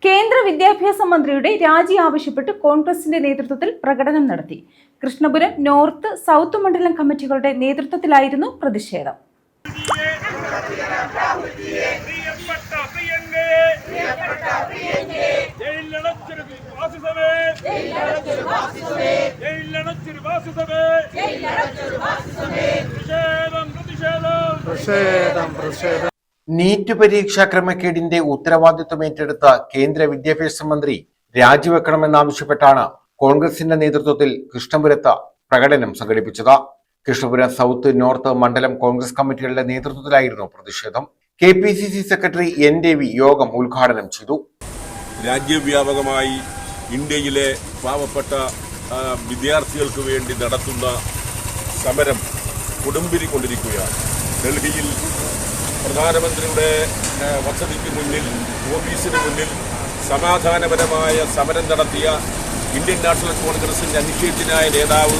കേന്ദ്ര വിദ്യാഭ്യാസ മന്ത്രിയുടെ രാജി ആവശ്യപ്പെട്ട് കോൺഗ്രസിന്റെ നേതൃത്വത്തിൽ പ്രകടനം നടത്തി. കൃഷ്ണപുരം നോർത്ത്, സൗത്ത് മണ്ഡലം കമ്മിറ്റികളുടെ നേതൃത്വത്തിലായിരുന്നു പ്രതിഷേധം. നീറ്റ് പരീക്ഷാ ക്രമക്കേടിന്റെ ഉത്തരവാദിത്വം ഏറ്റെടുത്ത കേന്ദ്ര വിദ്യാഭ്യാസ മന്ത്രി രാജിവെക്കണമെന്നാവശ്യപ്പെട്ടാണ് കോൺഗ്രസിന്റെ നേതൃത്വത്തിൽ കൃഷ്ണപുരത്ത് പ്രകടനം സംഘടിപ്പിച്ചത്. കൃഷ്ണപുരം സൗത്ത്, നോർത്ത് മണ്ഡലം കോൺഗ്രസ് കമ്മിറ്റികളുടെ നേതൃത്വത്തിലായിരുന്നു പ്രതിഷേധം. KPCC secretary N. രവി യോഗം ഉദ്ഘാടനം ചെയ്തു. രാജ്യവ്യാപകമായി ഇന്ത്യയിലെ പാവപ്പെട്ട വിദ്യാർത്ഥികൾക്ക് വേണ്ടി നടത്തുന്ന സമരം കൊടുമ്പിരിക്കൊണ്ടിരിക്കുകയാണ്. ഡൽഹിയിൽ പ്രധാനമന്ത്രിയുടെ വസതിക്ക് മുന്നിൽ, ഓഫീസിന് മുന്നിൽ സമാധാനപരമായ സമരം നടത്തിയ ഇന്ത്യൻ നാഷണൽ കോൺഗ്രസിന്റെ അനിശ്ചിതനായ നേതാവ്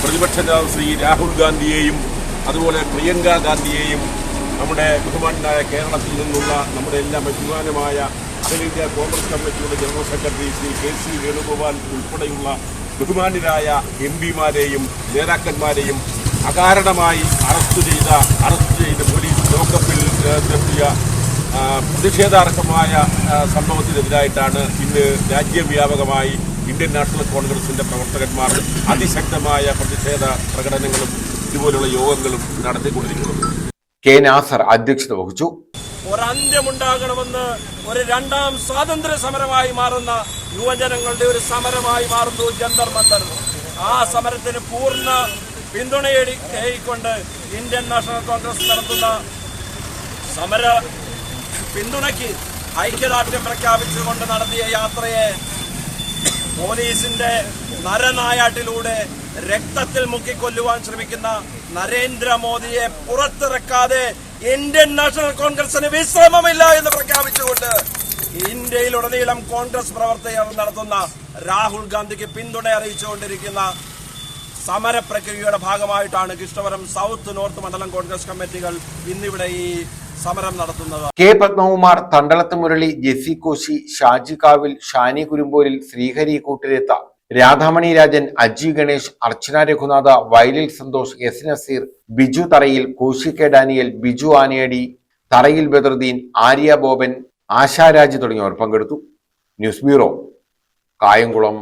പ്രതിപക്ഷ നേതാവ് ശ്രീ രാഹുൽ ഗാന്ധിയെയും അതുപോലെ പ്രിയങ്ക ഗാന്ധിയെയും നമ്മുടെ ബഹുമാനായ കേരളത്തിൽ നിന്നുള്ള നമ്മുടെ എല്ലാം ബഹുമാനമായ അഖിലേന്ത്യാ കോൺഗ്രസ് കമ്മിറ്റിയുടെ general secretary Shri KC Venugopal ഉൾപ്പെടെയുള്ള ബഹുമാന്യരായ MP-മാരെയും നേതാക്കന്മാരെയും അകാരണമായി അറസ്റ്റ് ചെയ്ത് പോലീസ് ലോക്കപ്പിൽ നിർത്തിയ പ്രതിഷേധാർഹമായ സംഭവത്തിനെതിരായിട്ടാണ് ഇന്ന് രാജ്യവ്യാപകമായി ഇന്ത്യൻ നാഷണൽ കോൺഗ്രസിന്റെ പ്രവർത്തകന്മാർ അതിശക്തമായ പ്രതിഷേധ പ്രകടനങ്ങളും ഇതുപോലുള്ള യോഗങ്ങളും നടത്തിക്കൊണ്ടിരിക്കുന്നത്. K. നാസർ അധ്യക്ഷത വഹിച്ചു. ഒരന്ത്യമുണ്ടാകണമെന്ന് ഒരു രണ്ടാം സ്വാതന്ത്ര്യ സമരമായി മാറുന്ന യുവജനങ്ങളുടെ ഒരു സമരമായി മാറുന്നു ജന്തർ മന്ദർ. ആ സമരത്തിന് പൂർണ്ണ പിന്തുണയേകൊണ്ട് ഇന്ത്യൻ നാഷണൽ കോൺഗ്രസ് നടത്തുന്ന സമര പിന്തുണയ്ക്ക് ഐക്യദാർഢ്യം പ്രഖ്യാപിച്ചുകൊണ്ട് നടത്തിയ യാത്രയെ പോലീസിന്റെ നരനായാട്ടിലൂടെ രക്തത്തിൽ മുക്കിക്കൊല്ലുവാൻ ശ്രമിക്കുന്ന നരേന്ദ്രമോദിയെ പുറത്തിറക്കാതെ ഇന്ത്യൻ നാഷണൽ കോൺഗ്രസിന് വിശ്രമമില്ല എന്ന് പ്രഖ്യാപിച്ചുകൊണ്ട് ഇന്ത്യയിലുടനീളം കോൺഗ്രസ് പ്രവർത്തകർ നടത്തുന്ന രാഹുൽ ഗാന്ധിക്ക് പിന്തുണ അറിയിച്ചുകൊണ്ടിരിക്കുന്ന സമരപ്രക്രിയയുടെ ഭാഗമായിട്ടാണ് കൃഷ്ണപുരം സൗത്ത്, നോർത്ത് മണ്ഡലം കോൺഗ്രസ് കമ്മിറ്റികൾ ഇന്നിവിടെ ഈ സമരം നടത്തുന്നത്. K. പത്മകുമാർ, തണ്ടളത്ത് മുരളി, ജെസി കോശി, ഷാജി കാവിൽ, ഷാനി കുരുമ്പോലിൽ, ശ്രീഹരി കൂട്ടിലെത്ത, രാധാമണി രാജൻ, അജി ഗണേഷ്, അർച്ചന രഘുനാഥ, വയലിൽ സന്തോഷ്, S. നസീർ, ബിജു തറയിൽ, കോശി K. ഡാനിയൽ, ബിജു ആനയടി, തറയിൽ ബദറുദ്ദീൻ, ആര്യ ബോബൻ, ആശാരാജ് തുടങ്ങിയവർ പങ്കെടുത്തു. News bureau, Kayamkulam.